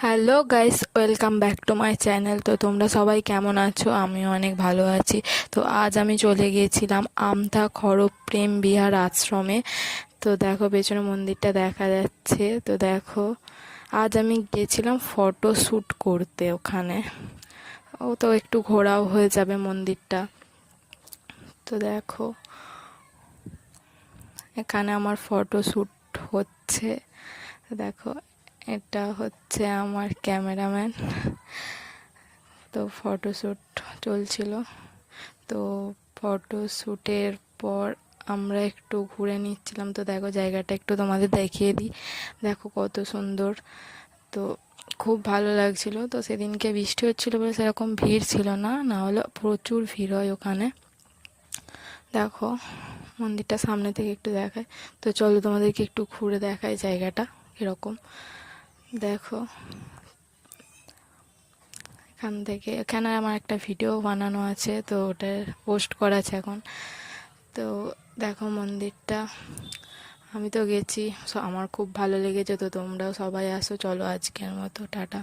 Hello guys, welcome back to my channel. তো তোমরা সবাই কেমন আছো? আমিও অনেক ভালো আছি। তো আজ আমি চলে গিয়েছিলাম আমতা খড়গ প্রেম বিহার আশ্রমে। তো দেখো পেছনে মন্দিরটা দেখা যাচ্ছে। তো দেখো, আজ আমি গিয়েছিলাম ফটো শ্যুট করতে ওখানে। ও তো একটু ঘোরাও হয়ে যাবে মন্দিরটা। তো দেখো, এখানে আমার ফটো শ্যুট হচ্ছে। তো দেখো, এটা হচ্ছে আমার ক্যামেরাম্যান। তো ফটোশ্যুট চলছিল। তো ফটোশ্যুটের পর আমরা একটু ঘুরে নিচ্ছিলাম। তো দেখো, জায়গাটা একটু তোমাদের দেখিয়ে দিই। দেখো কত সুন্দর। তো খুব ভালো লাগছিল। তো সেদিনকে বৃষ্টি হচ্ছিলো বলে সেরকম ভিড় ছিল না, না হলে প্রচুর ভিড় হয় ওখানে। দেখো, মন্দিরটা সামনে থেকে একটু দেখায়। তো চলো তোমাদেরকে একটু ঘুরে দেখায় জায়গাটা কীরকম। দেখো, এখান থেকে এখানে আমার একটা ভিডিও বানানো আছে, তো ওটা পোস্ট করা আছে এখন। তো দেখো মন্দিরটা, আমি তো গেছি, আমার খুব ভালো লেগেছে। তো তোমরাও সবাই আসো। চলো, আজকের মতো টাটা।